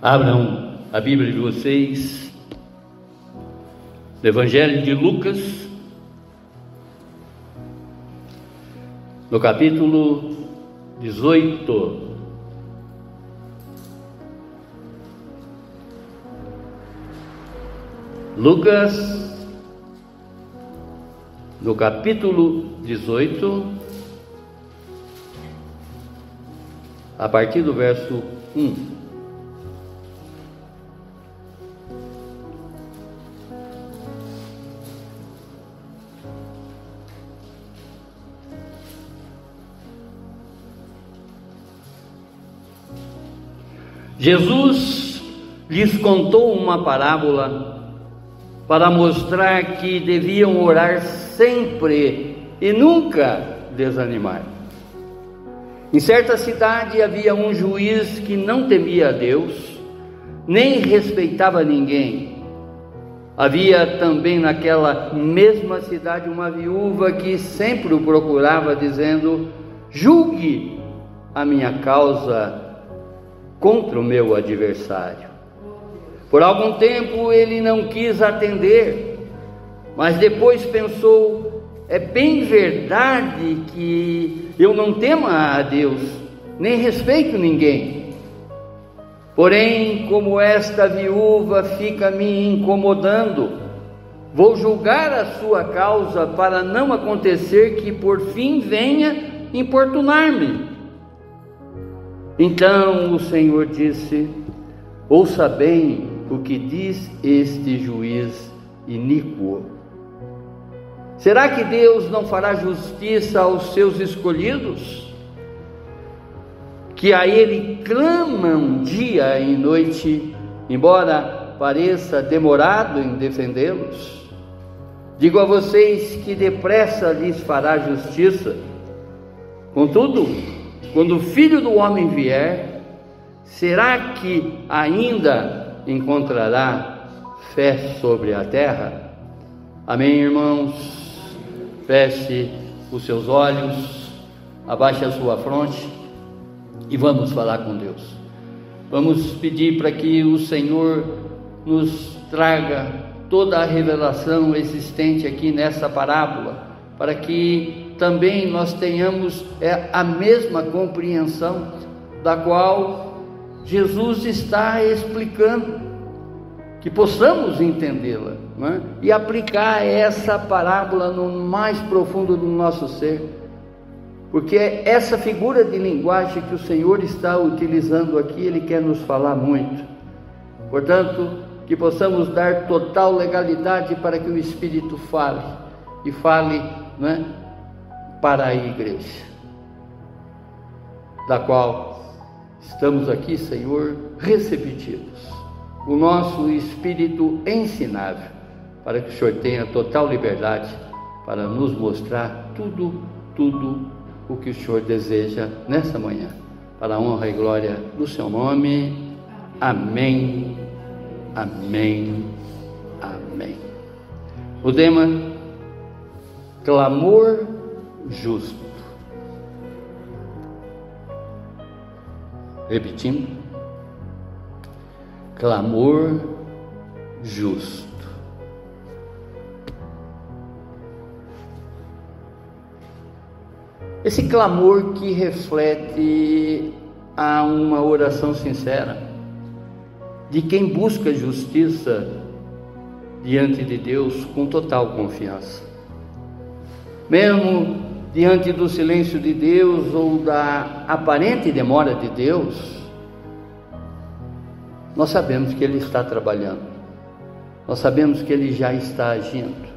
Abram a Bíblia de vocês, no Evangelho de Lucas, no capítulo 18. Lucas, no capítulo 18, a partir do verso 1. Jesus lhes contou uma parábola para mostrar que deviam orar sempre e nunca desanimar. Em certa cidade havia um juiz que não temia a Deus, nem respeitava ninguém. Havia também naquela mesma cidade uma viúva que sempre o procurava, dizendo: julgue a minha causa contra o meu adversário. Por algum tempo ele não quis atender, mas depois pensou: é bem verdade que eu não temo a Deus, nem respeito ninguém. Porém, como esta viúva fica me incomodando, vou julgar a sua causa para não acontecer que por fim venha importunar-me. Então o Senhor disse: ouça bem o que diz este juiz iníquo. Será que Deus não fará justiça aos seus escolhidos, que a Ele clamam dia e noite, embora pareça demorado em defendê-los? Digo a vocês que depressa lhes fará justiça. Contudo, quando o Filho do Homem vier, será que ainda encontrará fé sobre a terra? Amém, irmãos? Feche os seus olhos, abaixe a sua fronte e vamos falar com Deus. Vamos pedir para que o Senhor nos traga toda a revelação existente aqui nessa parábola, para que também nós tenhamos a mesma compreensão da qual Jesus está explicando, que possamos entendê-la, não é? E aplicar essa parábola no mais profundo do nosso ser, porque essa figura de linguagem que o Senhor está utilizando aqui, Ele quer nos falar muito. Portanto, que possamos dar total legalidade para que o Espírito fale, e fale, não é, para a igreja, da qual estamos aqui, Senhor, receptivos. O nosso espírito ensinável, para que o Senhor tenha total liberdade para nos mostrar tudo o que o Senhor deseja nessa manhã, para a honra e glória do seu nome. Amém, amém, amém. O tema: clamor justo. Repetindo: clamor justo. Esse clamor que reflete a uma oração sincera de quem busca justiça diante de Deus com total confiança. Mesmo diante do silêncio de Deus ou da aparente demora de Deus, nós sabemos que Ele está trabalhando, nós sabemos que Ele já está agindo,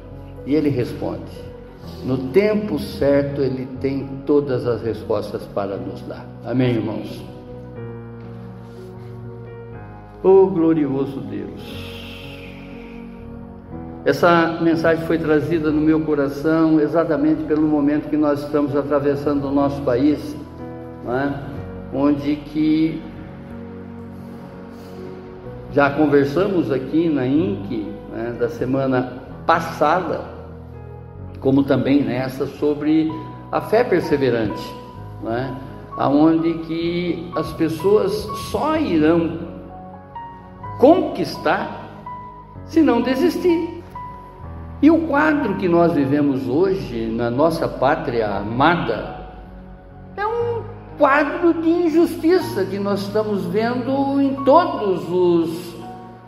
e Ele responde. No tempo certo, Ele tem todas as respostas para nos dar. Amém, irmãos? Oh, glorioso Deus! Essa mensagem foi trazida no meu coração exatamente pelo momento que nós estamos atravessando o nosso país, não é? Onde que já conversamos aqui na INC, né, da semana passada, como também nessa, sobre a fé perseverante, não é? Aonde que as pessoas só irão conquistar se não desistir. E o quadro que nós vivemos hoje na nossa pátria amada é um quadro de injustiça que nós estamos vendo em todos os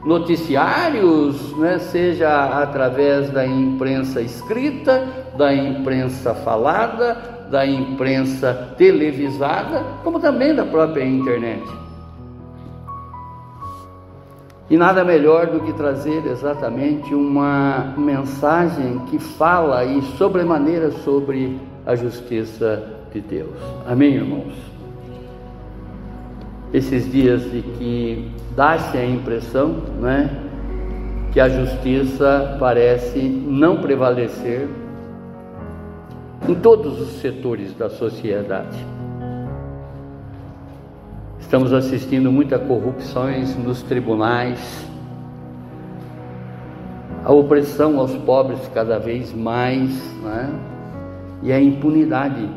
noticiários, né? Seja através da imprensa escrita, da imprensa falada, da imprensa televisada, como também da própria internet. E nada melhor do que trazer exatamente uma mensagem que fala e sobremaneira sobre a justiça de Deus. Amém, irmãos? Esses dias de que dá-se a impressão, né, que a justiça parece não prevalecer em todos os setores da sociedade. Estamos assistindo muitas corrupções nos tribunais, a opressão aos pobres cada vez mais, né? E a impunidade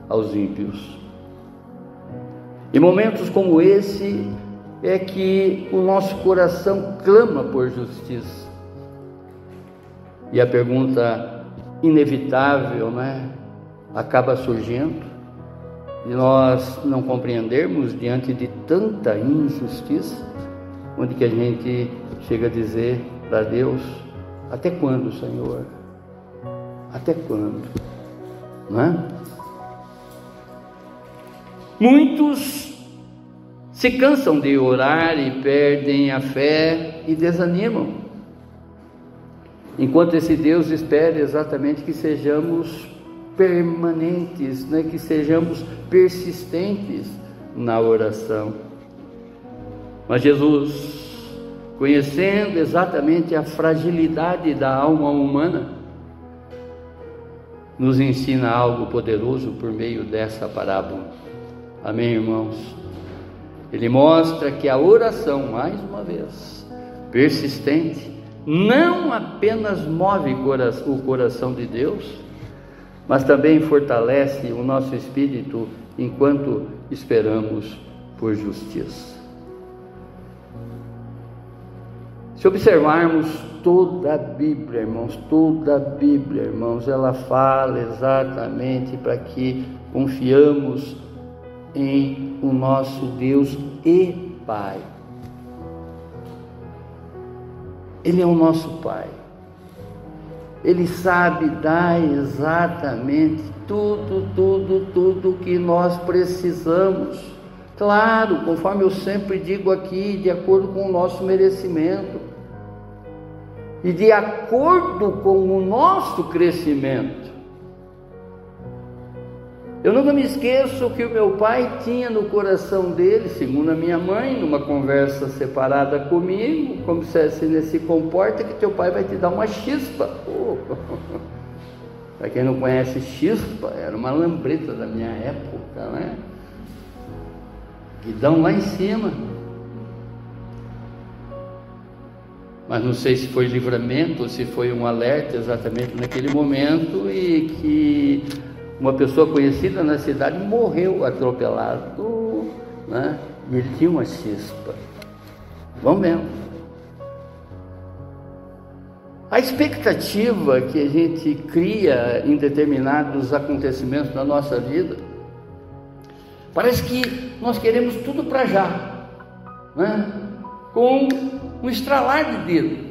aos ímpios. Em momentos como esse é que o nosso coração clama por justiça. E a pergunta inevitável, né, acaba surgindo. E nós não compreendermos diante de tanta injustiça, onde que a gente chega a dizer para Deus: até quando, Senhor? Até quando? Não é? Muitos se cansam de orar e perdem a fé e desanimam, enquanto esse Deus espera exatamente que sejamos permanentes, né? Que sejamos persistentes na oração. Mas Jesus, conhecendo exatamente a fragilidade da alma humana, nos ensina algo poderoso por meio dessa parábola. Amém, irmãos? Ele mostra que a oração, mais uma vez, persistente, não apenas move o coração de Deus, mas também fortalece o nosso espírito enquanto esperamos por justiça. Se observarmos toda a Bíblia, irmãos, ela fala exatamente para que confiamos em o nosso Deus e Pai. Ele é o nosso Pai. Ele sabe dar exatamente tudo que nós precisamos. Claro, conforme eu sempre digo aqui, de acordo com o nosso merecimento e de acordo com o nosso crescimento. Eu nunca me esqueço que o meu pai tinha no coração dele, segundo a minha mãe, numa conversa separada comigo, como se assim, se comporta que teu pai vai te dar uma chispa. Para quem não conhece, chispa era uma lambreta da minha época, né? Guidão lá em cima. Mas não sei se foi livramento ou se foi um alerta exatamente naquele momento, e que uma pessoa conhecida na cidade morreu atropelado, né? E ele tinha uma chispa. Vamos vendo. A expectativa que a gente cria em determinados acontecimentos da nossa vida, parece que nós queremos tudo para já, né? Com um estralar de dedo.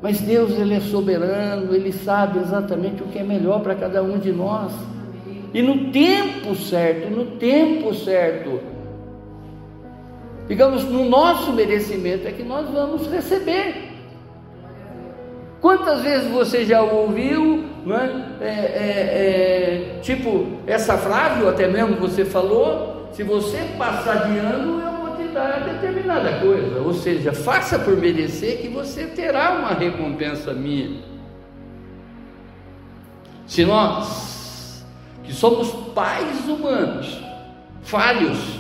Mas Deus, Ele é soberano, Ele sabe exatamente o que é melhor para cada um de nós. E no tempo certo, digamos, no nosso merecimento é que nós vamos receber. Quantas vezes você já ouviu, né? Tipo essa frase, ou até mesmo você falou: se você passar de ano, eu vou te dar determinada coisa. Ou seja, faça por merecer que você terá uma recompensa minha. Se nós, que somos pais humanos, falhos,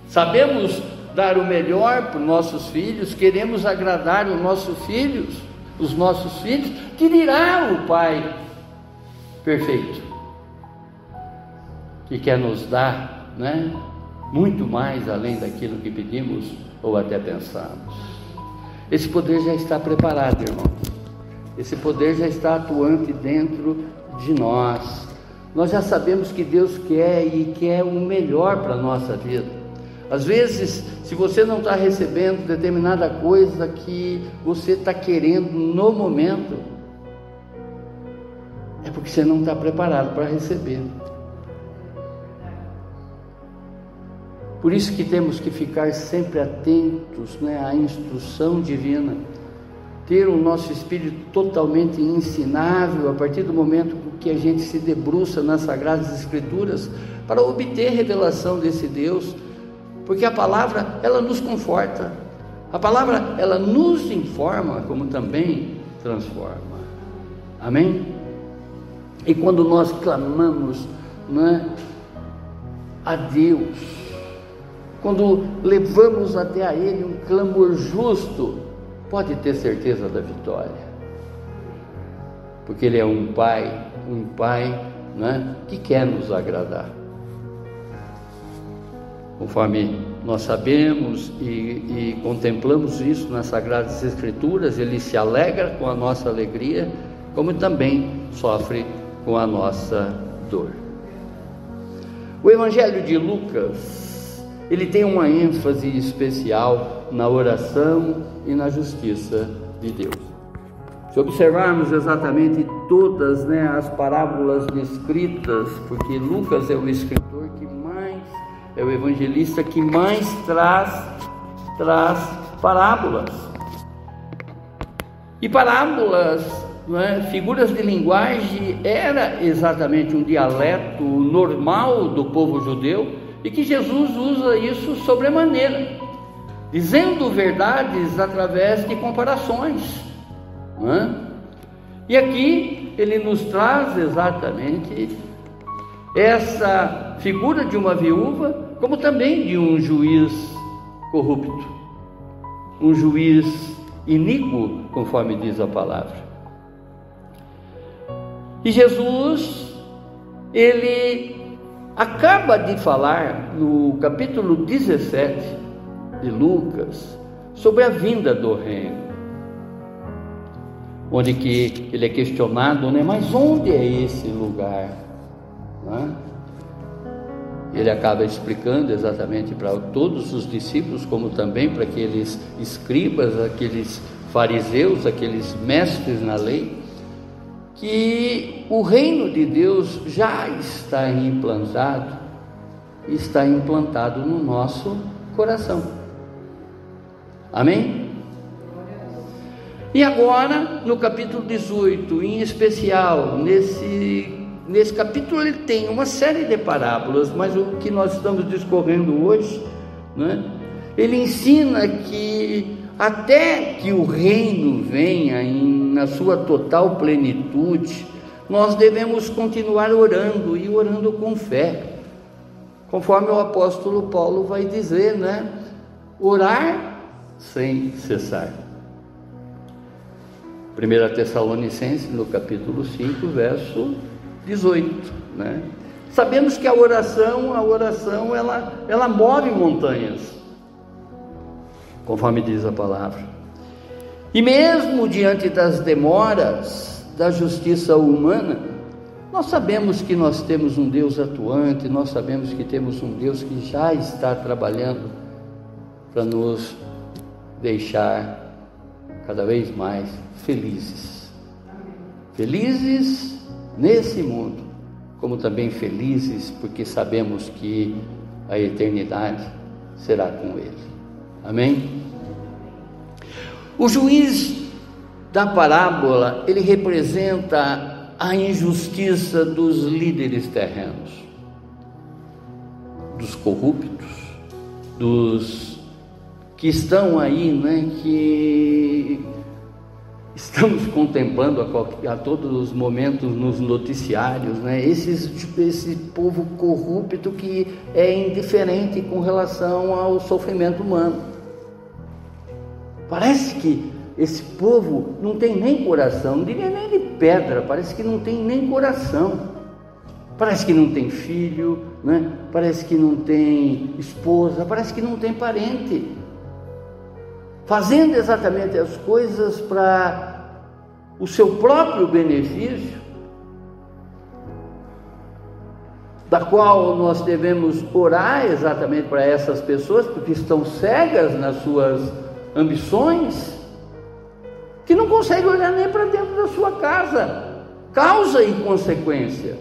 sabemos dar o melhor para os nossos filhos, queremos agradar os nossos filhos, que dirá o Pai perfeito, que quer nos dar, né, muito mais além daquilo que pedimos ou até pensamos. Esse poder já está preparado, irmãos. Esse poder já está atuante dentro de nós. Nós já sabemos que Deus quer e quer o melhor para a nossa vida. Às vezes, se você não está recebendo determinada coisa que você está querendo no momento, é porque você não está preparado para receber. Por isso que temos que ficar sempre atentos, à instrução divina, ter o nosso espírito totalmente ensinável a partir do momento que a gente se debruça nas Sagradas Escrituras para obter revelação desse Deus, porque a palavra, ela nos conforta, a palavra, ela nos informa, como também transforma. Amém? E quando nós clamamos, a Deus, quando levamos até a Ele um clamor justo, pode ter certeza da vitória, porque Ele é um Pai que quer nos agradar. Conforme nós sabemos e contemplamos isso nas Sagradas Escrituras, Ele se alegra com a nossa alegria, como também sofre com a nossa dor. O Evangelho de Lucas, ele tem uma ênfase especial na oração e na justiça de Deus. Se observarmos exatamente todas as parábolas descritas, porque Lucas é o escritor que mais, é o evangelista que mais traz parábolas. E parábolas, figuras de linguagem, era exatamente um dialeto normal do povo judeu, e que Jesus usa isso sobremaneira, dizendo verdades através de comparações. E aqui ele nos traz exatamente essa figura de uma viúva, como também de um juiz corrupto, um juiz iníquo, conforme diz a palavra. E Jesus, ele acaba de falar no capítulo 17 de Lucas sobre a vinda do reino, onde que ele é questionado, mas onde é esse lugar? Ele acaba explicando exatamente para todos os discípulos, como também para aqueles escribas, aqueles fariseus, aqueles mestres na lei, que o reino de Deus já está implantado no nosso coração. Amém? E agora, no capítulo 18, em especial, nesse capítulo ele tem uma série de parábolas, mas o que nós estamos discorrendo hoje, ele ensina que até que o reino venha na sua total plenitude, nós devemos continuar orando, e orando com fé, conforme o apóstolo Paulo vai dizer, orar sem cessar. 1 Tessalonicenses, no capítulo 5, verso 18, Sabemos que a oração ela move montanhas, conforme diz a palavra. E mesmo diante das demoras da justiça humana, nós sabemos que nós temos um Deus atuante, nós sabemos que temos um Deus que já está trabalhando para nos deixar cada vez mais felizes. Felizes nesse mundo, como também felizes porque sabemos que a eternidade será com Ele. Amém? O juiz da parábola, ele representa a injustiça dos líderes terrenos, dos corruptos, dos que estão aí, que estamos contemplando a todos os momentos nos noticiários, esse povo corrupto que é indiferente com relação ao sofrimento humano. Parece que esse povo não tem nem coração, não diria nem de pedra, parece que não tem nem coração, parece que não tem filho, né? Parece que não tem esposa, parece que não tem parente, fazendo exatamente as coisas para o seu próprio benefício, da qual nós devemos orar exatamente para essas pessoas, porque estão cegas nas suas ambições, que não conseguem olhar nem para dentro da sua casa, causa e consequência.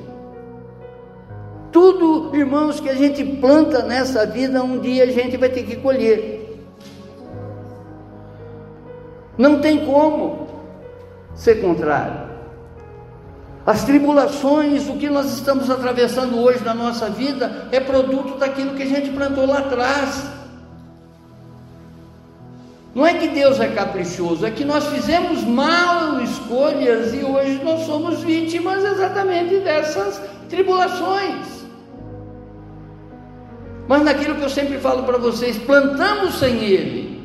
Tudo, irmãos, que a gente planta nessa vida, um dia a gente vai ter que colher. Não tem como ser contrário. As tribulações, o que nós estamos atravessando hoje na nossa vida, é produto daquilo que a gente plantou lá atrás. Não é que Deus é caprichoso, é que nós fizemos mal escolhas e hoje nós somos vítimas exatamente dessas tribulações. Mas naquilo que eu sempre falo para vocês, plantamos sem Ele.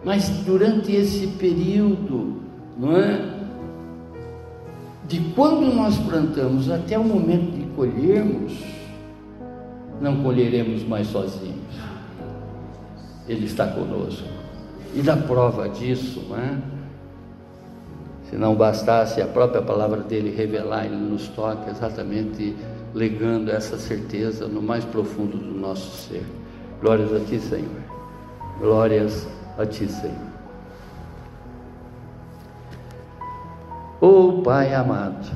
Mas durante esse período, não é? De quando nós plantamos até o momento de colhermos, não colheremos mais sozinhos. Ele está conosco. E da prova disso, não é? Se não bastasse a própria palavra dele revelar, ele nos toca exatamente legando essa certeza no mais profundo do nosso ser. Glórias a ti, Senhor. Glórias a ti, Senhor. Oh Pai amado,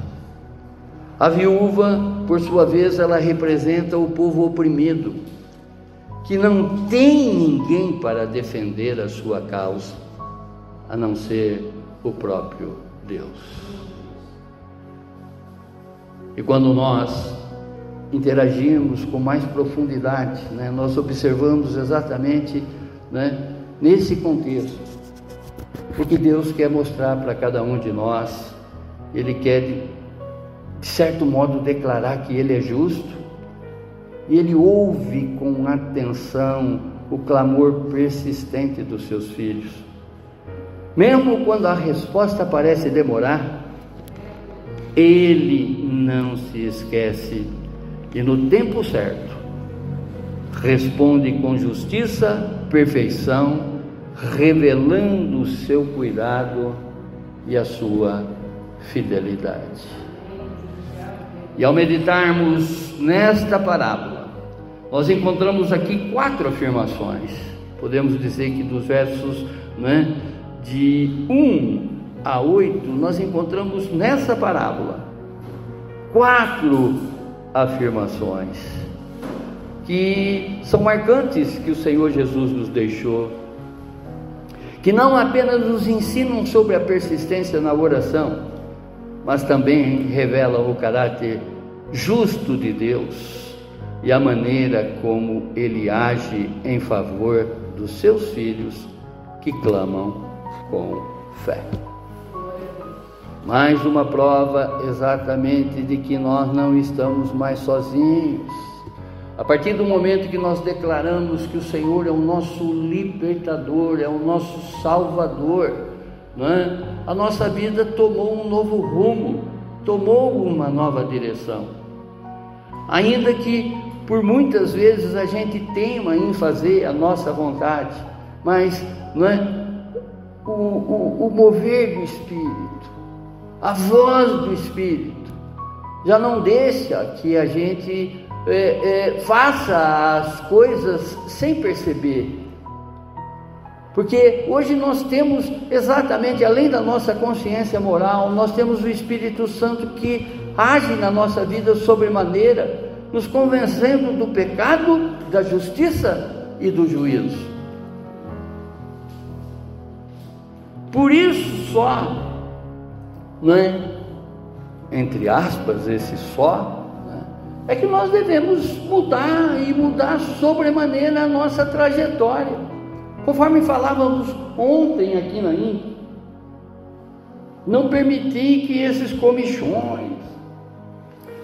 a viúva, por sua vez, ela representa o povo oprimido, que não tem ninguém para defender a sua causa, a não ser o próprio Deus. E quando nós interagimos com mais profundidade, né, nós observamos exatamente, né, nesse contexto, o que Deus quer mostrar para cada um de nós. Ele quer, de certo modo, declarar que Ele é justo, e Ele ouve com atenção o clamor persistente dos seus filhos. Mesmo quando a resposta parece demorar, Ele não se esquece e no tempo certo responde com justiça, perfeição, revelando o seu cuidado e a sua fidelidade. E ao meditarmos nesta parábola, nós encontramos aqui 4 afirmações. Podemos dizer que dos versos, né, de 1 a 8, nós encontramos nessa parábola 4 afirmações que são marcantes, que o Senhor Jesus nos deixou, que não apenas nos ensinam sobre a persistência na oração, mas também revelam o caráter justo de Deus e a maneira como Ele age em favor dos seus filhos que clamam com fé. Mais uma prova exatamente de que nós não estamos mais sozinhos. A partir do momento que nós declaramos que o Senhor é o nosso libertador, é o nosso salvador, não é? A nossa vida tomou um novo rumo, tomou uma nova direção. Ainda que por muitas vezes a gente teima em fazer a nossa vontade, mas não é? O mover do Espírito, a voz do Espírito, já não deixa que a gente faça as coisas sem perceber. Porque hoje nós temos exatamente, além da nossa consciência moral, nós temos o Espírito Santo que age na nossa vida sobremaneira, nos convencendo do pecado, da justiça e do juízo. Por isso só, né, entre aspas, esse só, né, é que nós devemos mudar e mudar sobremaneira a nossa trajetória. Conforme falávamos ontem aqui na INC, não permitir que esses comichões,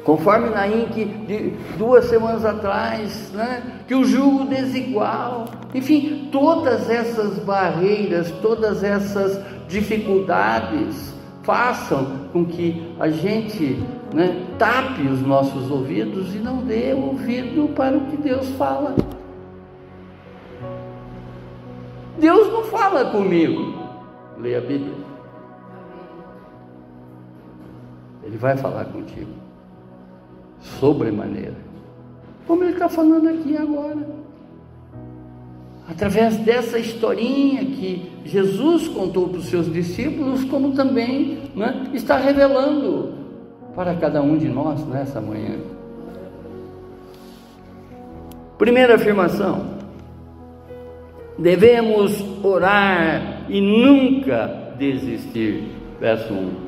conforme na INC de 2 semanas atrás, né, que o jugo desigual, enfim, todas essas barreiras, todas essas dificuldades façam com que a gente tape os nossos ouvidos e não dê ouvido para o que Deus fala. Deus não fala comigo. Leia a Bíblia. Ele vai falar contigo sobremaneira, como Ele está falando aqui agora, através dessa historinha que Jesus contou para os seus discípulos, como também está revelando para cada um de nós nessa manhã. Primeira afirmação: devemos orar e nunca desistir. Verso 1.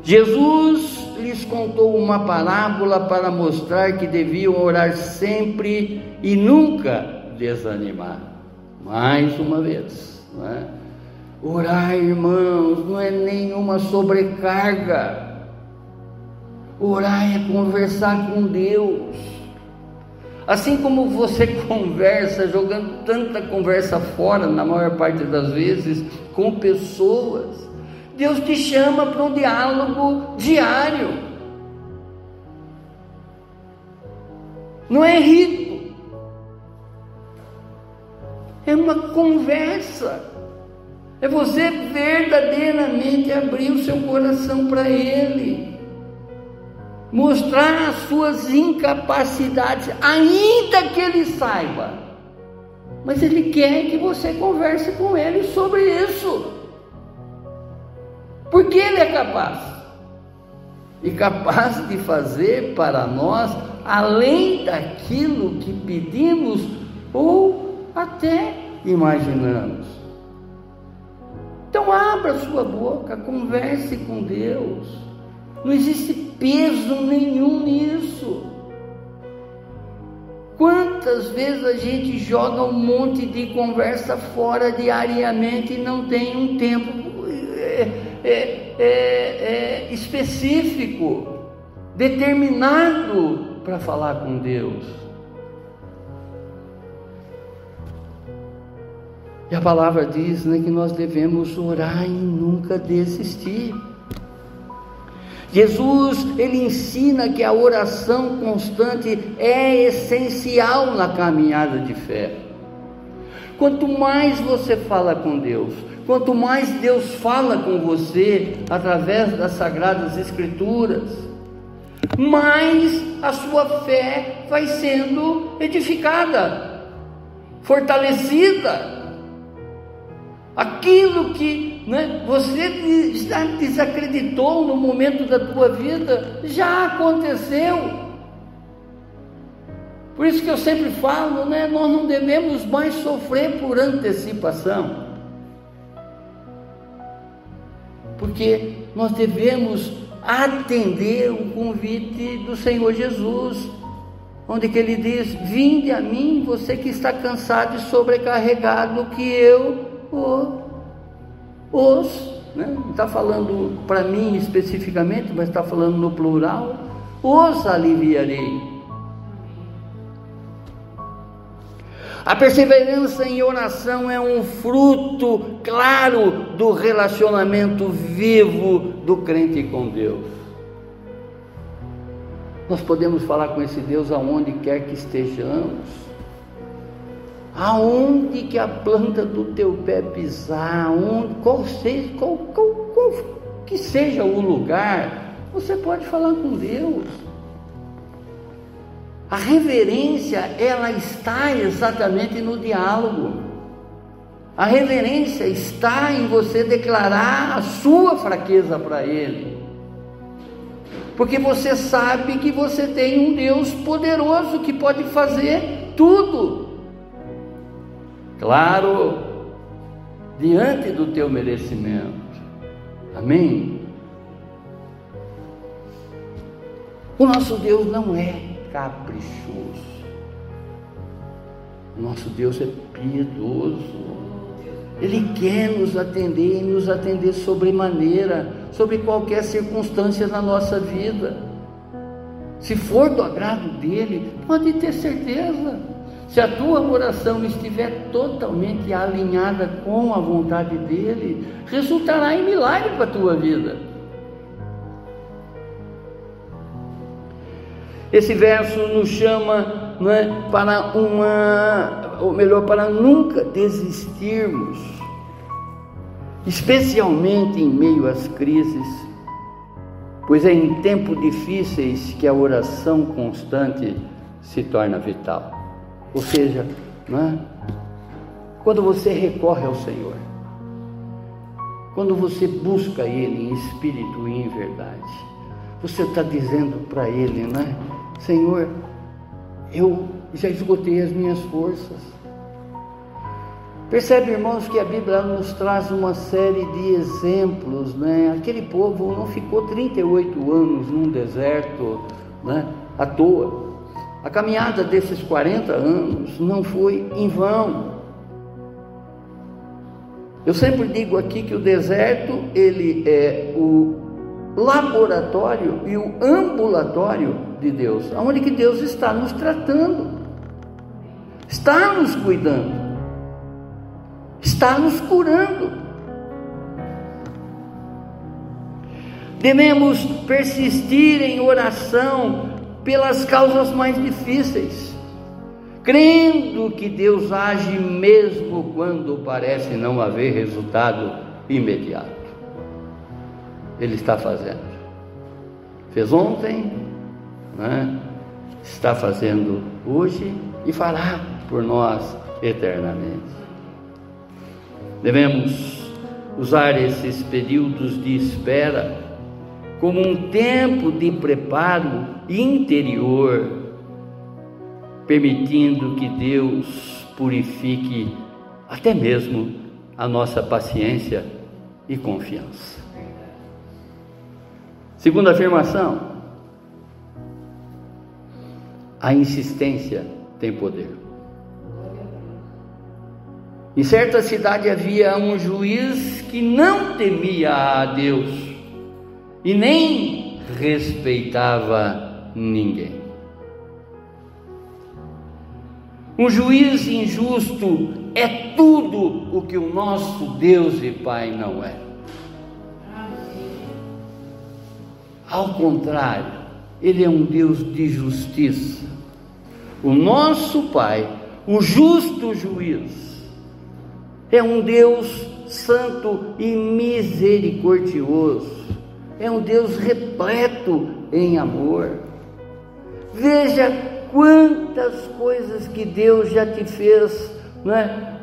Jesus lhes contou uma parábola para mostrar que deviam orar sempre e nunca desanimar. Mais uma vez, orar, irmãos, não é nenhuma sobrecarga. Orar é conversar com Deus. Assim como você conversa, jogando tanta conversa fora, na maior parte das vezes, com pessoas, Deus te chama para um diálogo diário. Não é rito, é uma conversa. É você verdadeiramente abrir o seu coração para Ele, mostrar as suas incapacidades, ainda que Ele saiba, mas Ele quer que você converse com Ele sobre isso, porque Ele é capaz, e capaz de fazer para nós além daquilo que pedimos ou até imaginamos. Então abra sua boca, converse com Deus. Não existe peso nenhum nisso. Quantas vezes a gente joga um monte de conversa fora diariamente e não tem um tempo específico, determinado para falar com Deus. E a palavra diz que nós devemos orar e nunca desistir. Jesus, Ele ensina que a oração constante é essencial na caminhada de fé. Quanto mais você fala com Deus, quanto mais Deus fala com você através das Sagradas Escrituras, mais a sua fé vai sendo edificada, fortalecida. Aquilo que você já desacreditou no momento da tua vida, já aconteceu. Por isso que eu sempre falo, nós não devemos mais sofrer por antecipação, porque nós devemos atender o convite do Senhor Jesus, onde que Ele diz: vinde a mim, você que está cansado e sobrecarregado, que eu não está falando para mim especificamente, mas está falando no plural, os aliviarei. A perseverança em oração é um fruto claro do relacionamento vivo do crente com Deus. Nós podemos falar com esse Deus aonde quer que estejamos, aonde que a planta do teu pé pisar, qual que seja o lugar, você pode falar com Deus. A reverência, ela está exatamente no diálogo. A reverência está em você declarar a sua fraqueza para Ele, porque você sabe que você tem um Deus poderoso que pode fazer tudo. Claro, diante do teu merecimento. Amém? O nosso Deus não é caprichoso. O nosso Deus é piedoso. Ele quer nos atender e nos atender sobremaneira, sobre qualquer circunstância na nossa vida. Se for do agrado dele, pode ter certeza. Se a tua oração estiver totalmente alinhada com a vontade dele, resultará em milagre para a tua vida. Esse verso nos chama, não é, para nunca desistirmos, especialmente em meio às crises, pois é em tempos difíceis que a oração constante se torna vital. Ou seja, não é? Quando você recorre ao Senhor, quando você busca Ele em espírito e em verdade, você está dizendo para Ele, né? Senhor, eu já esgotei as minhas forças. Percebe, irmãos, que a Bíblia nos traz uma série de exemplos, né? Aquele povo não ficou 38 anos num deserto, né, à toa. A caminhada desses 40 anos não foi em vão. Eu sempre digo aqui que o deserto, ele é o laboratório e o ambulatório de Deus, onde que Deus está nos tratando, está nos cuidando, está nos curando. Devemos persistir em oração pelas causas mais difíceis, crendo que Deus age mesmo quando parece não haver resultado imediato. Ele está fazendo. Fez ontem, né? Está fazendo hoje e fará por nós eternamente. Devemos usar esses períodos de espera como um tempo de preparo interior, permitindo que Deus purifique até mesmo a nossa paciência e confiança. Segunda afirmação: a insistência tem poder. Em certa cidade havia um juiz que não temia a Deus e nem respeitava ninguém. Um juiz injusto é tudo o que o nosso Deus e Pai não é. Ao contrário, Ele é um Deus de justiça. O nosso Pai, o justo juiz, é um Deus santo e misericordioso. É um Deus repleto em amor. Veja quantas coisas que Deus já te fez, não é?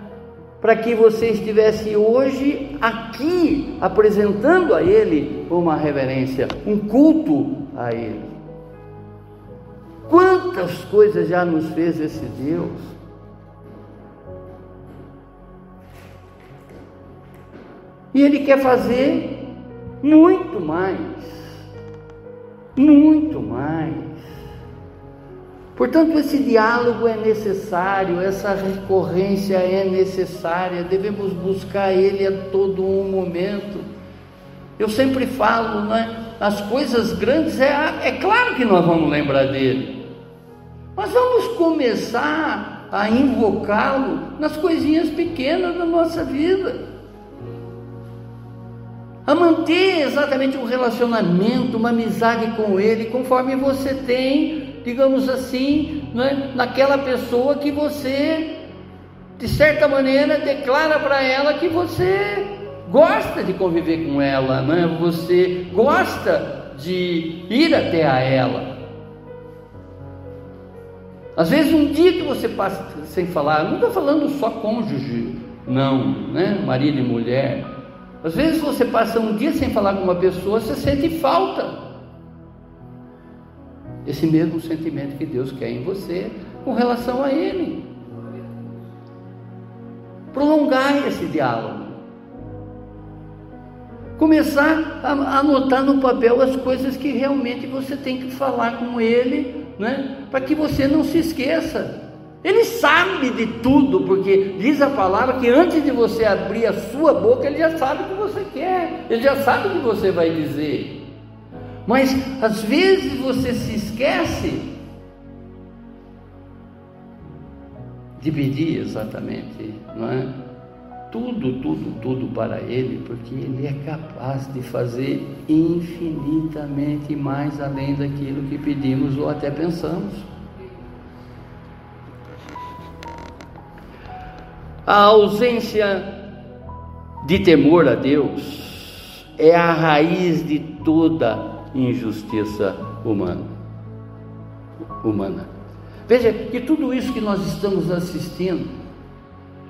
Para que você estivesse hoje aqui apresentando a Ele uma reverência, um culto a Ele. Quantas coisas já nos fez esse Deus? E Ele quer fazer muito mais, muito mais. Portanto, esse diálogo é necessário, essa recorrência é necessária, devemos buscar Ele a todo um momento. Eu sempre falo, né? As coisas grandes, é claro que nós vamos lembrar dele, mas vamos começar a invocá-lo nas coisinhas pequenas da nossa vida, a manter exatamente um relacionamento, uma amizade com Ele, conforme você tem, digamos assim, né, naquela pessoa que você, de certa maneira, declara para ela que você gosta de conviver com ela, né? Você gosta de ir até a ela. Às vezes um dia que você passa sem falar, não estou falando só cônjuge, não, né? Marido e mulher. Às vezes você passa um dia sem falar com uma pessoa, você sente falta. Esse mesmo sentimento que Deus quer em você com relação a Ele. Prolongar esse diálogo. Começar a anotar no papel as coisas que realmente você tem que falar com Ele, né? Para que você não se esqueça. Ele sabe de tudo, porque diz a palavra que antes de você abrir a sua boca, Ele já sabe o que você quer, Ele já sabe o que você vai dizer. Mas às vezes você se esquece de pedir exatamente, não é? tudo para Ele, porque Ele é capaz de fazer infinitamente mais além daquilo que pedimos ou até pensamos. A ausência de temor a Deus é a raiz de toda injustiça humana. Veja que tudo isso que nós estamos assistindo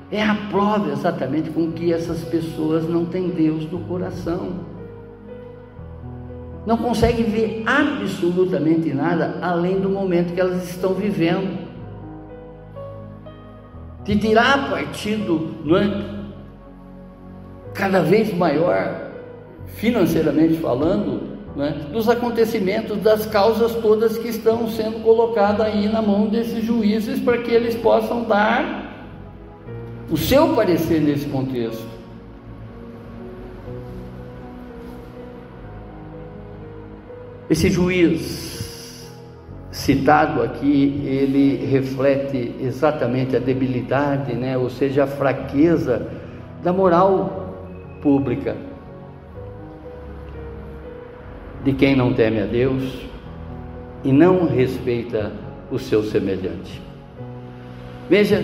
é a prova exatamente com que essas pessoas não têm Deus no coração. Não conseguem ver absolutamente nada além do momento que elas estão vivendo. De tirar partido, não é? Cada vez maior, financeiramente falando, não é? Dos acontecimentos, das causas todas que estão sendo colocadas aí na mão desses juízes para que eles possam dar o seu parecer nesse contexto. Esse juiz citado aqui, ele reflete exatamente a debilidade, né? Ou seja, a fraqueza da moral pública de quem não teme a Deus e não respeita o seu semelhante. Veja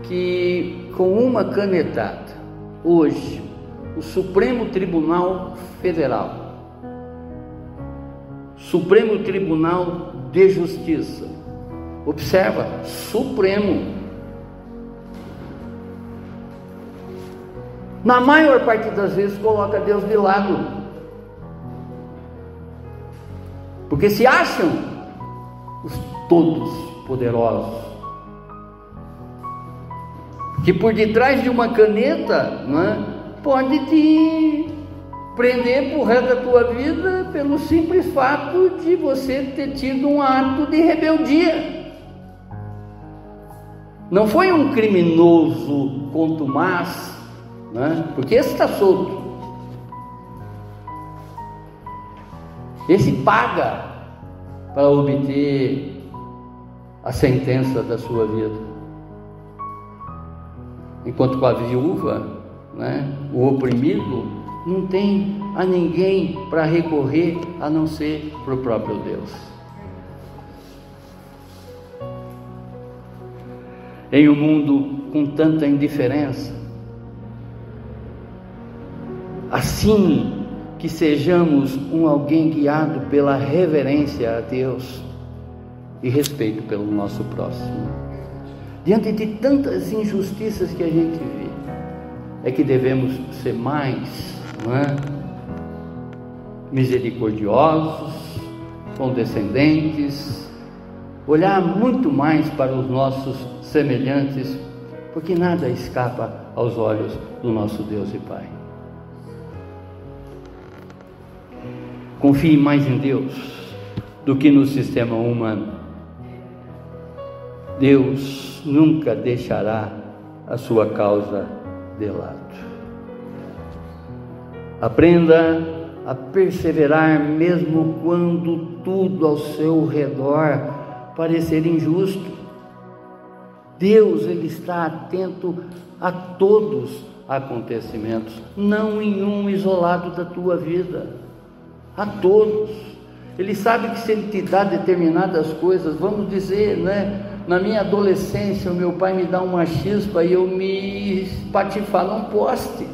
que com uma canetada, hoje, o Supremo Tribunal Federal, Supremo Tribunal de Justiça, observa, Supremo, na maior parte das vezes coloca Deus de lado, porque se acham os todos poderosos, que por detrás de uma caneta, não é, pode te prender por resto da tua vida pelo simples fato de você ter tido um ato de rebeldia. Não foi um criminoso contumaz, não é? Porque esse está solto. Esse paga para obter a sentença da sua vida. Enquanto com a viúva, né, o oprimido, não tem a ninguém para recorrer a não ser para o próprio Deus. Em um mundo com tanta indiferença, assim que sejamos alguém guiado pela reverência a Deus e respeito pelo nosso próximo. Diante de tantas injustiças que a gente vê, é que devemos ser mais, não é, misericordiosos, condescendentes, olhar muito mais para os nossos semelhantes, porque nada escapa aos olhos do nosso Deus e Pai. Confie mais em Deus do que no sistema humano. Deus nunca deixará a sua causa de lado. Aprenda a perseverar mesmo quando tudo ao seu redor parecer injusto. Deus, Ele está atento a todos os acontecimentos, não em um isolado da tua vida, a todos. Ele sabe que se Ele te dá determinadas coisas, vamos dizer, né? Na minha adolescência, o meu pai me dá uma chispa e eu me espatifar num poste.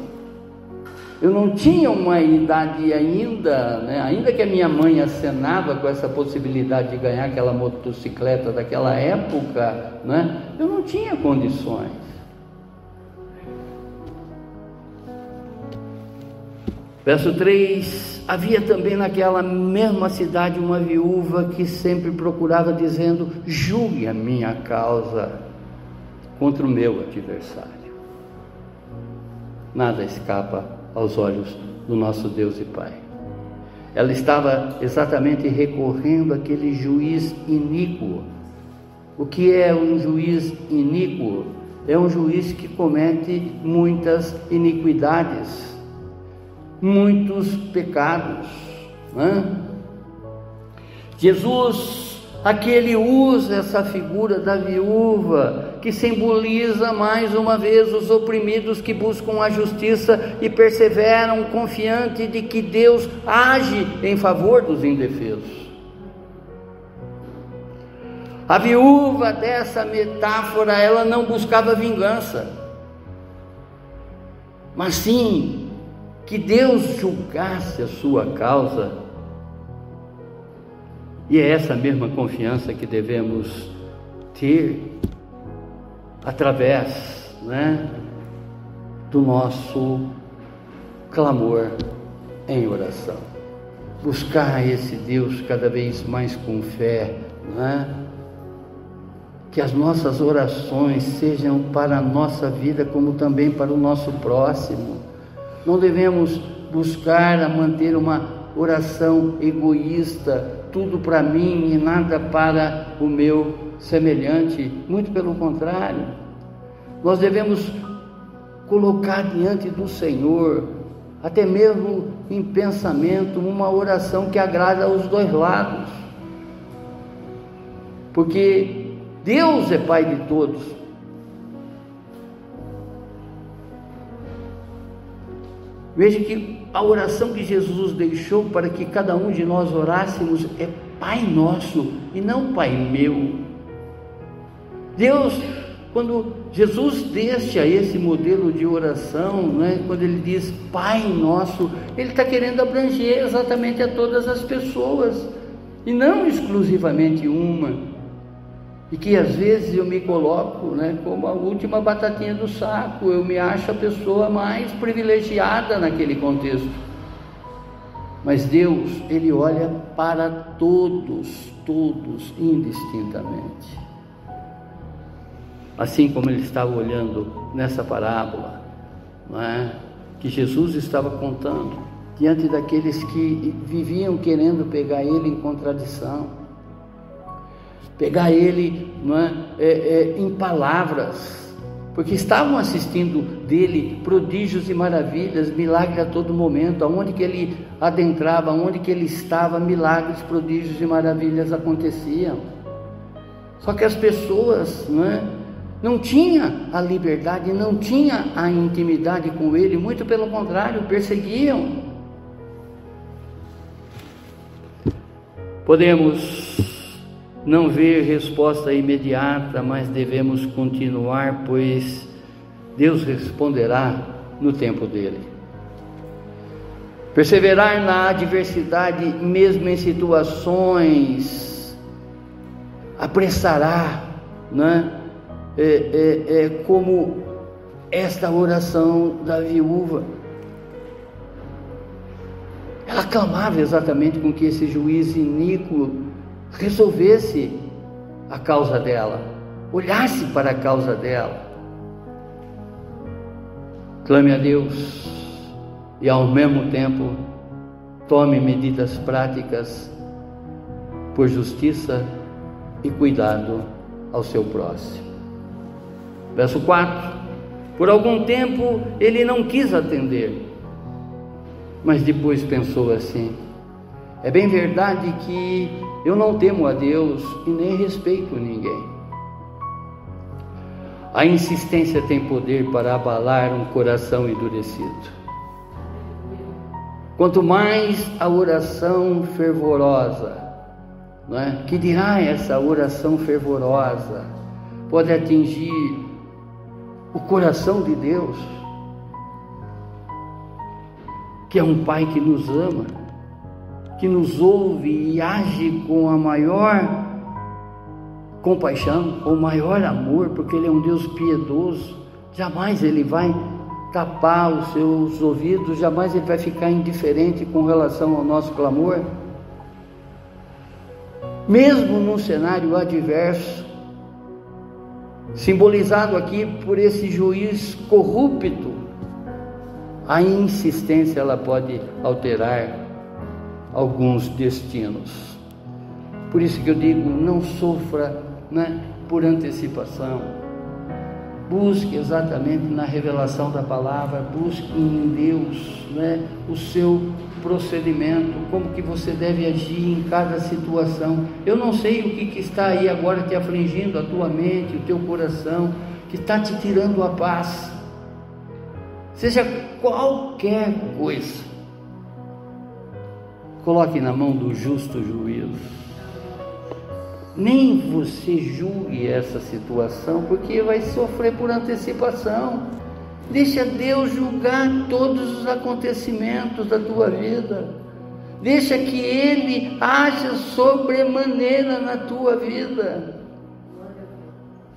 Eu não tinha uma idade ainda, né? Ainda que a minha mãe acenava com essa possibilidade de ganhar aquela motocicleta daquela época, né? Eu não tinha condições. Verso 3, havia também naquela mesma cidade uma viúva que sempre procurava, dizendo: julgue a minha causa contra o meu adversário. Nada escapa aos olhos do nosso Deus e Pai. Ela estava exatamente recorrendo àquele juiz iníquo. O que é um juiz iníquo? É um juiz que comete muitas iniquidades, muitos pecados, né? Jesus aqui ele usa essa figura da viúva, que simboliza mais uma vez os oprimidos que buscam a justiça e perseveram confiante de que Deus age em favor dos indefesos. A viúva dessa metáfora, ela não buscava vingança, mas sim que Deus julgasse a sua causa. E é essa mesma confiança que devemos ter através, do nosso clamor em oração. Buscar esse Deus cada vez mais com fé, que as nossas orações sejam para a nossa vida como também para o nosso próximo. Não devemos buscar a manter uma oração egoísta, tudo para mim e nada para o meu semelhante. Muito pelo contrário, nós devemos colocar diante do Senhor, até mesmo em pensamento, uma oração que agrada aos dois lados, porque Deus é Pai de todos. Veja que a oração que Jesus deixou para que cada um de nós orássemos é Pai nosso e não Pai meu. Deus, quando Jesus deixa esse modelo de oração, quando ele diz Pai nosso, ele está querendo abranger exatamente a todas as pessoas e não exclusivamente uma. E que às vezes eu me coloco como a última batatinha do saco, eu me acho a pessoa mais privilegiada naquele contexto. Mas Deus, Ele olha para todos indistintamente. Assim como Ele estava olhando nessa parábola, que Jesus estava contando, diante daqueles que viviam querendo pegar Ele em contradição, pegar ele em palavras, porque estavam assistindo dele prodígios e maravilhas, milagres a todo momento, aonde que ele adentrava, aonde que ele estava, milagres, prodígios e maravilhas aconteciam. Só que as pessoas não tinham a liberdade, não tinham a intimidade com ele, muito pelo contrário, perseguiam. Podemos não ver resposta imediata, mas devemos continuar, pois Deus responderá no tempo dele. Perseverar na adversidade, mesmo em situações, apressará, como esta oração da viúva. Ela clamava exatamente com que esse juiz iníquo resolvesse a causa dela, olhasse para a causa dela. Clame a Deus e ao mesmo tempo tome medidas práticas por justiça e cuidado ao seu próximo. Verso 4: por algum tempo ele não quis atender, mas depois pensou assim: é bem verdade que eu não temo a Deus e nem respeito ninguém. A insistência tem poder para abalar um coração endurecido. Quanto mais a oração fervorosa, que dirá essa oração fervorosa, pode atingir o coração de Deus, que é um Pai que nos ama, que nos ouve e age com a maior compaixão, o maior amor, porque Ele é um Deus piedoso. Jamais Ele vai tapar os seus ouvidos, jamais Ele vai ficar indiferente com relação ao nosso clamor. Mesmo num cenário adverso, simbolizado aqui por esse juiz corrupto, a insistência ela pode alterar alguns destinos. Por isso que eu digo, não sofra por antecipação. Busque exatamente na revelação da palavra, busque em Deus, né, o seu procedimento, como que você deve agir em cada situação. Eu não sei o que está aí agora te afligindo, a tua mente, o teu coração, que está te tirando a paz, seja qualquer coisa, coloque na mão do justo juízo. Nem você julgue essa situação, porque vai sofrer por antecipação. Deixa Deus julgar todos os acontecimentos da tua vida. Deixa que Ele haja sobremaneira na tua vida.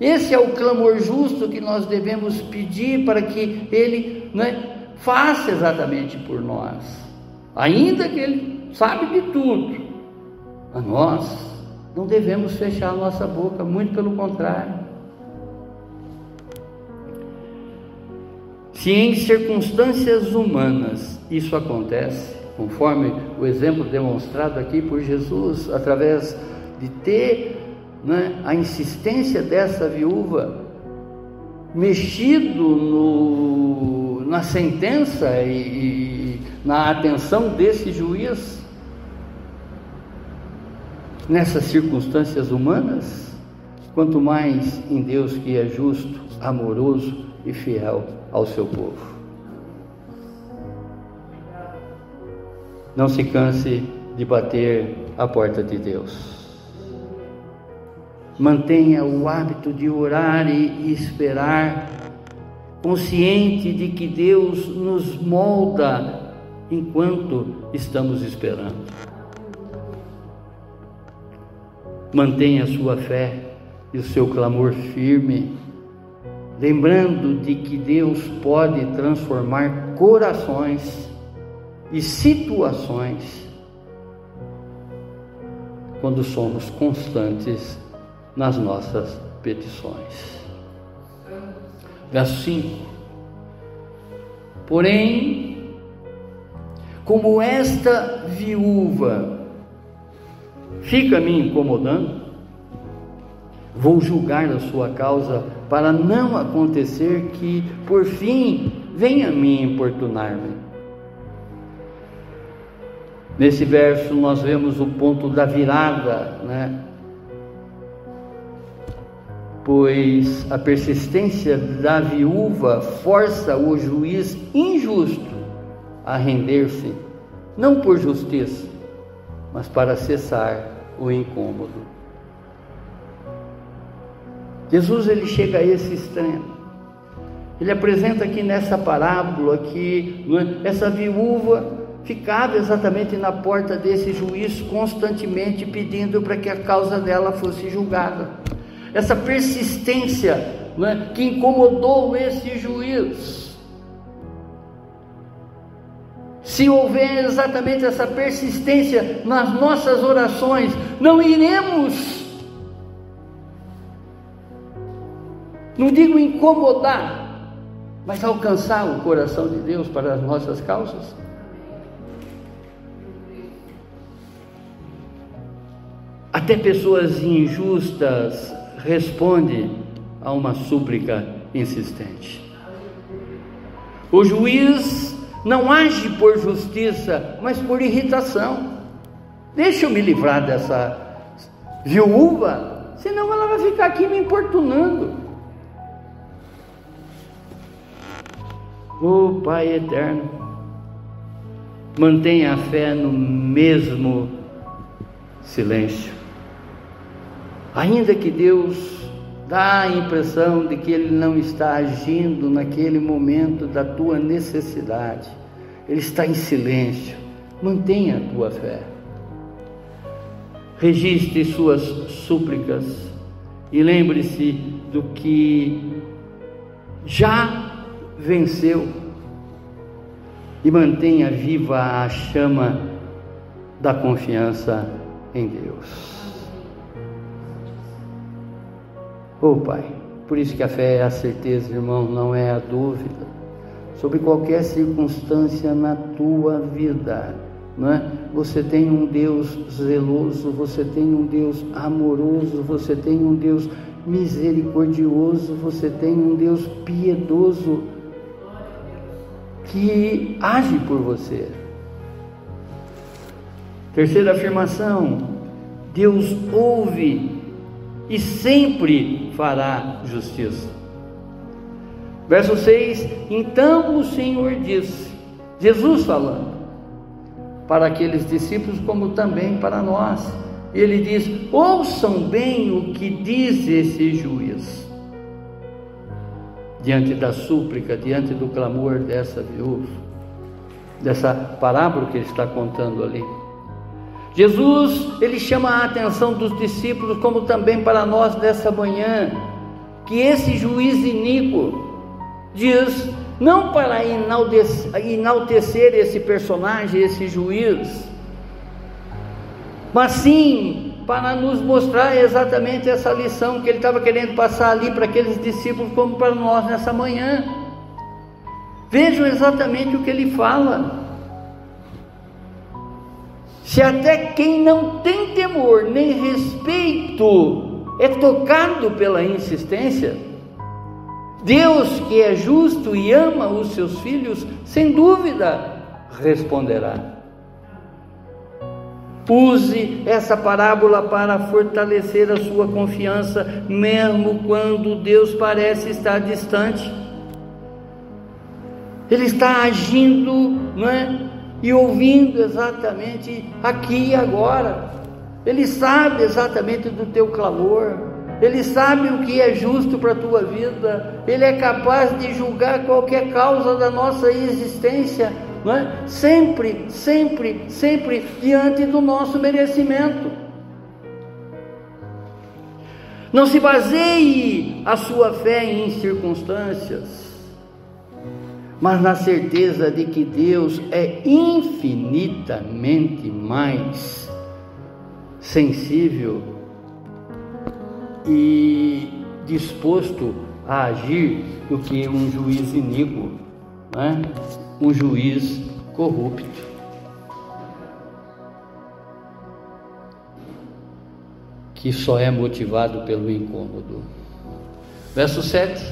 Esse é o clamor justo que nós devemos pedir para que Ele, né, faça exatamente por nós. Ainda que Ele sabe de tudo, a nós não devemos fechar a nossa boca, muito pelo contrário. Se em circunstâncias humanas isso acontece, conforme o exemplo demonstrado aqui por Jesus, através de ter, né, a insistência dessa viúva, mexido na sentença e na atenção desse juiz, nessas circunstâncias humanas, quanto mais em Deus que é justo, amoroso e fiel ao seu povo. Não se canse de bater a porta de Deus. Mantenha o hábito de orar e esperar, consciente de que Deus nos molda enquanto estamos esperando. Mantenha a sua fé e o seu clamor firme, lembrando de que Deus pode transformar corações e situações quando somos constantes nas nossas petições. Verso 5: porém, como esta viúva fica me incomodando, vou julgar a sua causa, para não acontecer que, por fim, venha me importunar-me. Nesse verso nós vemos o ponto da virada, né? Pois a persistência da viúva força o juiz injusto a render-se, não por justiça, mas para cessar o incômodo. Jesus, ele chega a esse extremo. Ele apresenta aqui nessa parábola que essa viúva ficava exatamente na porta desse juiz, constantemente pedindo para que a causa dela fosse julgada. Essa persistência, que incomodou esse juiz. Se houver exatamente essa persistência nas nossas orações, não iremos, não digo incomodar, mas alcançar o coração de Deus para as nossas causas. Até pessoas injustas respondem a uma súplica insistente. O juiz não age por justiça, mas por irritação. Deixa eu me livrar dessa viúva, senão ela vai ficar aqui me importunando. Oh Pai eterno, mantenha a fé no mesmo silêncio. Ainda que Deus dá a impressão de que Ele não está agindo naquele momento da tua necessidade, Ele está em silêncio. Mantenha a tua fé. Registre suas súplicas e lembre-se do que já venceu e mantenha viva a chama da confiança em Deus. Oh Pai, por isso que a fé é a certeza, irmão, não é a dúvida, sobre qualquer circunstância na tua vida, não é? Você tem um Deus zeloso, você tem um Deus amoroso, você tem um Deus misericordioso, você tem um Deus piedoso que age por você. Terceira afirmação: Deus ouve e sempre fará justiça. Verso 6: então o Senhor disse, Jesus falando, para aqueles discípulos como também para nós, ele diz: ouçam bem o que diz esse juiz. Diante da súplica, diante do clamor dessa viúva, dessa parábola que ele está contando ali, Jesus, ele chama a atenção dos discípulos, como também para nós nessa manhã, que esse juiz iníquo diz, não para enaltecer esse personagem, esse juiz, mas sim para nos mostrar exatamente essa lição que ele estava querendo passar ali para aqueles discípulos, como para nós nessa manhã. Vejam exatamente o que ele fala. Se até quem não tem temor nem respeito é tocado pela insistência, Deus, que é justo e ama os seus filhos, sem dúvida responderá. Use essa parábola para fortalecer a sua confiança, mesmo quando Deus parece estar distante. Ele está agindo, não é? E ouvindo exatamente aqui e agora. Ele sabe exatamente do teu clamor. Ele sabe o que é justo para a tua vida. Ele é capaz de julgar qualquer causa da nossa existência, não é? Sempre diante do nosso merecimento. Não se baseie a sua fé em circunstâncias, mas na certeza de que Deus é infinitamente mais sensível e disposto a agir do que um juiz iníquo, né? Um juiz corrupto. Que só é motivado pelo incômodo. Verso 7: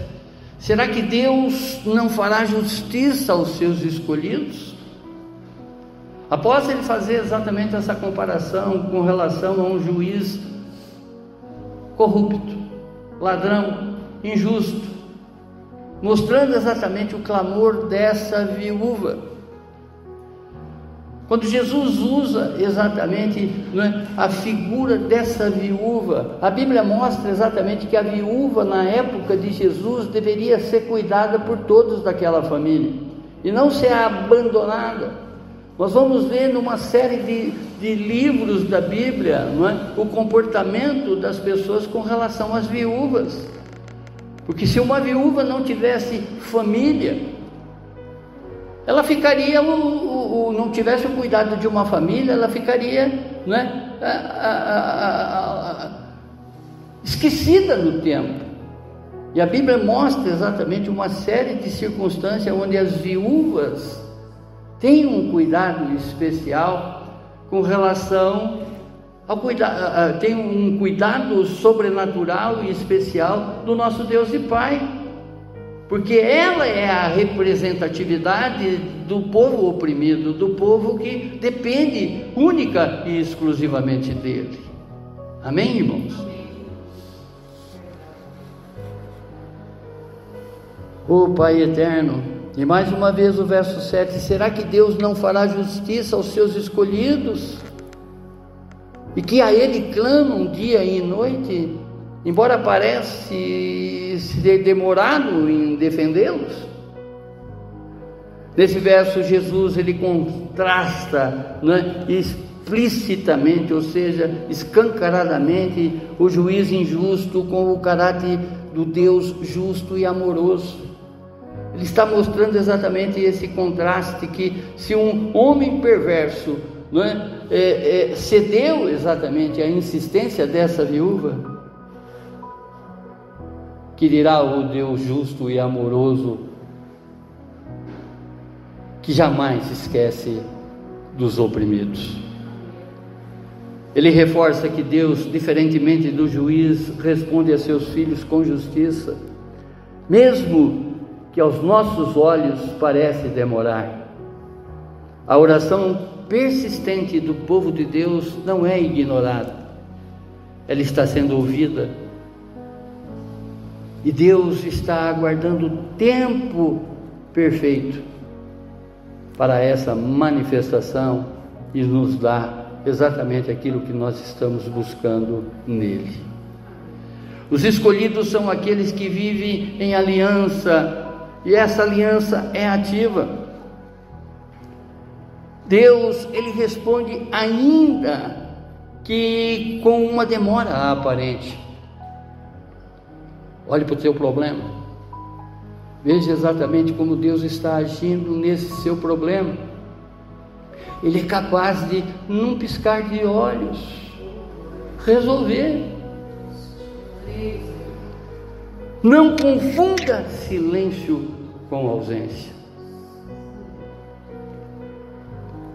será que Deus não fará justiça aos seus escolhidos? Após ele fazer exatamente essa comparação com relação a um juiz corrupto, ladrão, injusto, mostrando exatamente o clamor dessa viúva. Quando Jesus usa exatamente, não é, a figura dessa viúva, a Bíblia mostra exatamente que a viúva na época de Jesus deveria ser cuidada por todos daquela família e não ser abandonada. Nós vamos ver numa série de livros da Bíblia, não é, o comportamento das pessoas com relação às viúvas, porque se uma viúva não tivesse família, ela ficaria, não tivesse o cuidado de uma família, ela ficaria, não é, esquecida no tempo. E a Bíblia mostra exatamente uma série de circunstâncias onde as viúvas têm um cuidado especial com relação ao cuidado, tem um cuidado sobrenatural e especial do nosso Deus e Pai, porque ela é a representatividade do povo oprimido, do povo que depende única e exclusivamente dele. Amém, irmãos? Ó Pai eterno, e mais uma vez o verso 7, será que Deus não fará justiça aos seus escolhidos? E que a Ele clamam dia e noite, embora pareça ser demorado em defendê-los? Nesse verso Jesus, ele contrasta, né, explicitamente, ou seja, escancaradamente, o juiz injusto com o caráter do Deus justo e amoroso. Ele está mostrando exatamente esse contraste, que se um homem perverso, não é, cedeu exatamente à insistência dessa viúva, que dirá o Deus justo e amoroso, que jamais esquece dos oprimidos. Ele reforça que Deus, diferentemente do juiz, responde a seus filhos com justiça, mesmo que aos nossos olhos parece demorar. A oração persistente do povo de Deus não é ignorada, ela está sendo ouvida, e Deus está aguardando o tempo perfeito para essa manifestação e nos dar exatamente aquilo que nós estamos buscando nele. Os escolhidos são aqueles que vivem em aliança, e essa aliança é ativa. Deus, ele responde ainda que com uma demora aparente. Olhe para o seu problema, veja exatamente como Deus está agindo nesse seu problema. Ele é capaz de, num piscar de olhos, resolver. Não confunda silêncio com ausência.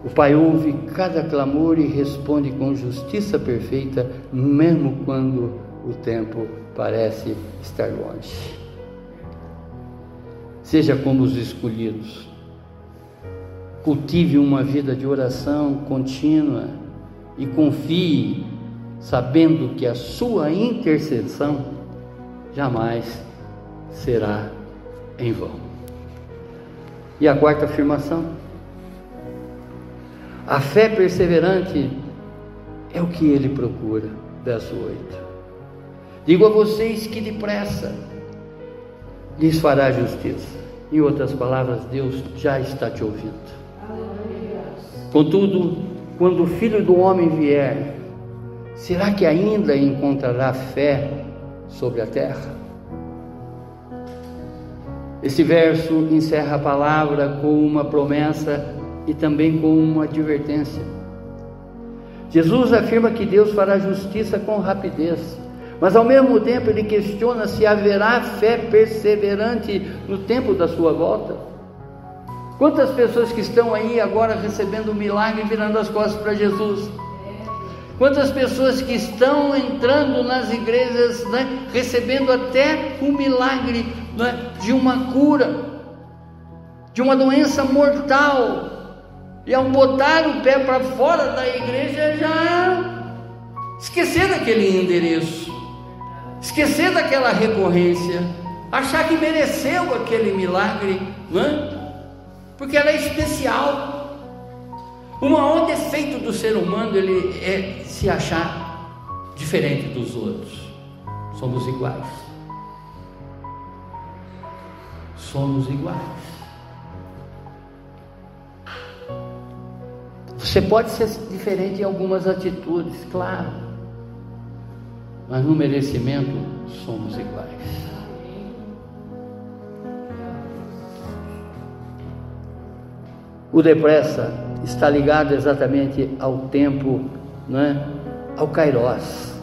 O Pai ouve cada clamor e responde com justiça perfeita, mesmo quando o tempo parece estar longe. Seja como os escolhidos. Cultive uma vida de oração contínua e confie, sabendo que a sua intercessão jamais será em vão. E a quarta afirmação: a fé perseverante é o que ele procura. Verso 8: digo a vocês que depressa lhes fará justiça. Em outras palavras, Deus já está te ouvindo. Contudo, quando o Filho do Homem vier, será que ainda encontrará fé sobre a terra? Esse verso encerra a palavra com uma promessa e também com uma advertência. Jesus afirma que Deus fará justiça com rapidez, mas ao mesmo tempo ele questiona se haverá fé perseverante no tempo da sua volta. Quantas pessoas que estão aí agora recebendo o milagre e virando as costas para Jesus? Quantas pessoas que estão entrando nas igrejas, né, recebendo até o milagre, né, de uma cura, de uma doença mortal, e ao botar o pé para fora da igreja já esquecer daquele endereço, esquecer daquela recorrência, achar que mereceu aquele milagre, né? Porque ela é especial. O maior defeito do ser humano, ele é se achar diferente dos outros. Somos iguais. Somos iguais. Você pode ser diferente em algumas atitudes, claro, mas no merecimento somos iguais. O depressa está ligado exatamente ao tempo, né? Ao Kairos,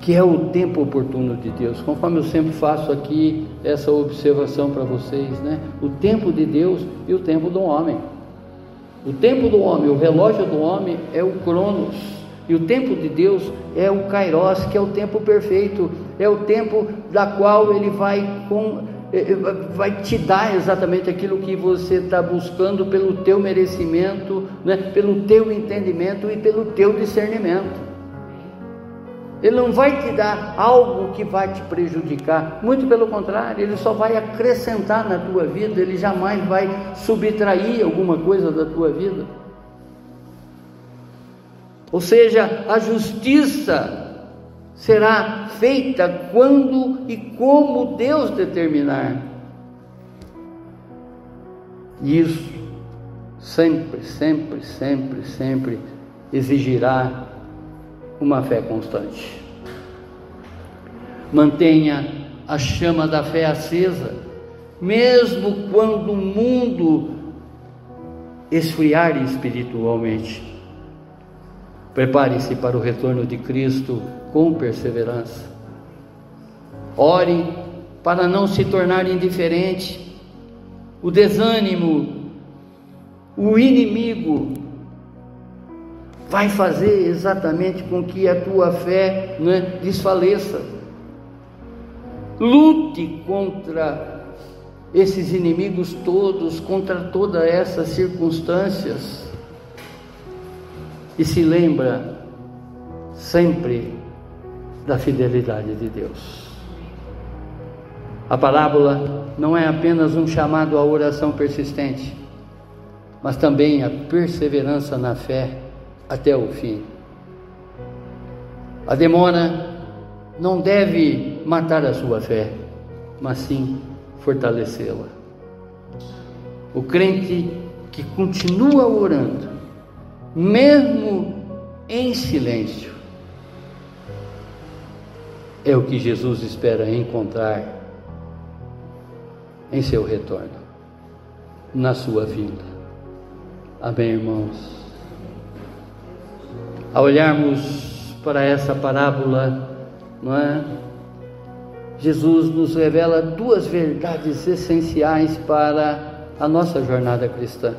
que é o tempo oportuno de Deus. Conforme eu sempre faço aqui essa observação para vocês, né? O tempo de Deus e o tempo do homem. O tempo do homem, o relógio do homem é o Cronos, e o tempo de Deus é o Kairos, que é o tempo perfeito, é o tempo da qual ele vai te dar exatamente aquilo que você está buscando pelo teu merecimento, né? Pelo teu entendimento e pelo teu discernimento. Ele não vai te dar algo que vai te prejudicar, muito pelo contrário, ele só vai acrescentar na tua vida, ele jamais vai subtrair alguma coisa da tua vida. Ou seja, a justiça será feita quando e como Deus determinar. E isso sempre exigirá uma fé constante. Mantenha a chama da fé acesa, mesmo quando o mundo esfriar espiritualmente. Prepare-se para o retorno de Cristo com perseverança. Ore para não se tornar indiferente. O desânimo, o inimigo vai fazer exatamente com que a tua fé, né, desfaleça. Lute contra esses inimigos todos, contra todas essas circunstâncias, e se lembra sempre da fidelidade de Deus. A parábola não é apenas um chamado à oração persistente, mas também a perseverança na fé até o fim. A demora não deve matar a sua fé, mas sim fortalecê-la. O crente que continua orando, mesmo em silêncio, é o que Jesus espera encontrar em seu retorno, na sua vinda. Amém, irmãos? Ao olharmos para essa parábola, não é? Jesus nos revela duas verdades essenciais para a nossa jornada cristã.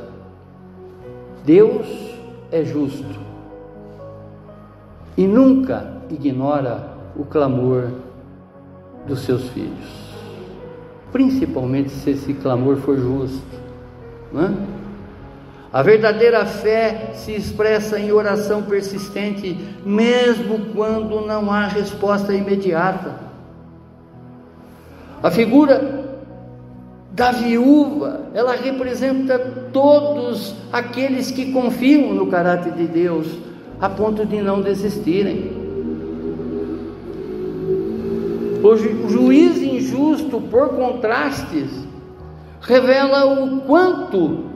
Deus é justo e nunca ignora o clamor dos seus filhos, principalmente se esse clamor for justo, não é? A verdadeira fé se expressa em oração persistente, mesmo quando não há resposta imediata. A figura da viúva, ela representa todos aqueles que confiam no caráter de Deus, a ponto de não desistirem. O juiz injusto, por contrastes, revela o quanto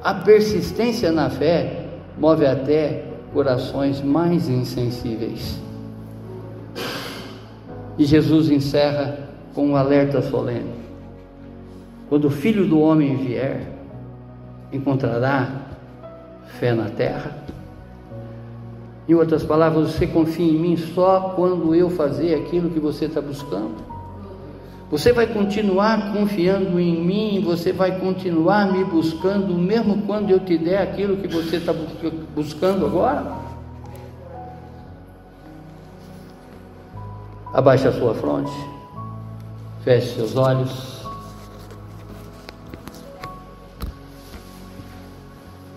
a persistência na fé move até corações mais insensíveis. E Jesus encerra com um alerta solene: quando o Filho do Homem vier, encontrará fé na terra? Em outras palavras, você confia em mim só quando eu fazer aquilo que você está buscando? Você vai continuar confiando em mim, você vai continuar me buscando, mesmo quando eu te der aquilo que você está buscando agora? Abaixe a sua fronte, feche seus olhos.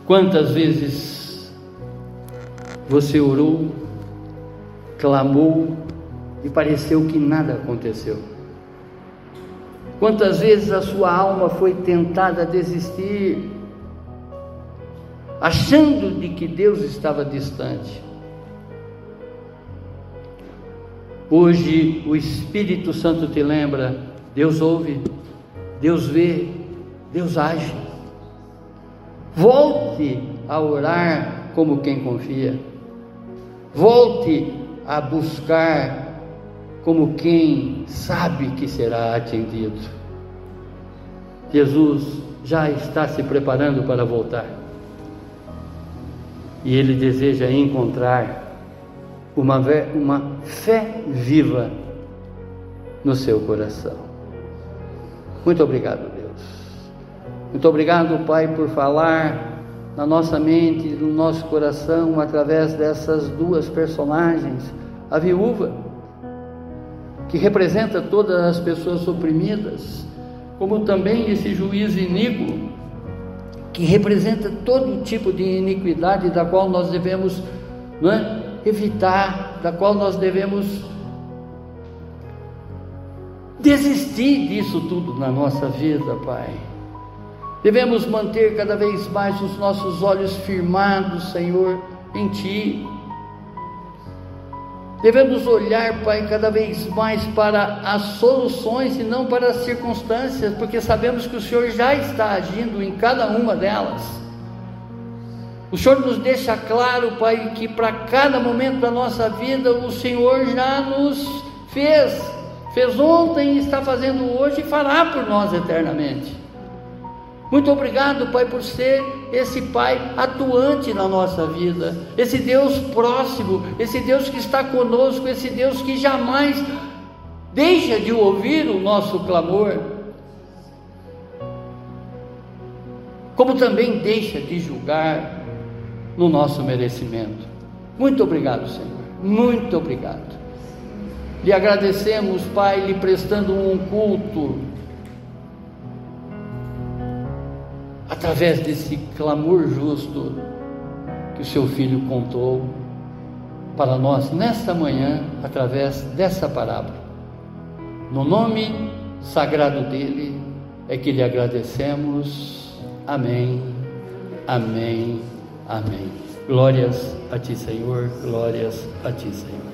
Quantas vezes você orou, clamou e pareceu que nada aconteceu? Quantas vezes a sua alma foi tentada a desistir, achando de que Deus estava distante? Hoje o Espírito Santo te lembra: Deus ouve, Deus vê, Deus age. Volte a orar como quem confia. Volte a buscar como quem sabe que será atendido. Jesus já está se preparando para voltar, e Ele deseja encontrar uma fé viva no seu coração. Muito obrigado, Deus. Muito obrigado, Pai, por falar na nossa mente, no nosso coração, através dessas duas personagens: a viúva, que representa todas as pessoas oprimidas, como também esse juiz iníquo, que representa todo tipo de iniquidade da qual nós devemos, não é, evitar, da qual nós devemos desistir disso tudo na nossa vida, Pai. Devemos manter cada vez mais os nossos olhos firmados, Senhor, em Ti. Devemos olhar, Pai, cada vez mais para as soluções e não para as circunstâncias, porque sabemos que o Senhor já está agindo em cada uma delas. O Senhor nos deixa claro, Pai, que para cada momento da nossa vida o Senhor já nos fez ontem, está fazendo hoje e fará por nós eternamente. Muito obrigado, Pai, por ser esse Pai atuante na nossa vida, esse Deus próximo, esse Deus que está conosco, esse Deus que jamais deixa de ouvir o nosso clamor, como também deixa de julgar, no nosso merecimento. Muito obrigado, Senhor, muito obrigado. Lhe agradecemos, Pai, lhe prestando um culto, através desse clamor justo que o seu Filho contou para nós nesta manhã, através dessa parábola. No nome sagrado dele é que lhe agradecemos. Amém, amém, amém. Glórias a ti, Senhor, glórias a ti, Senhor.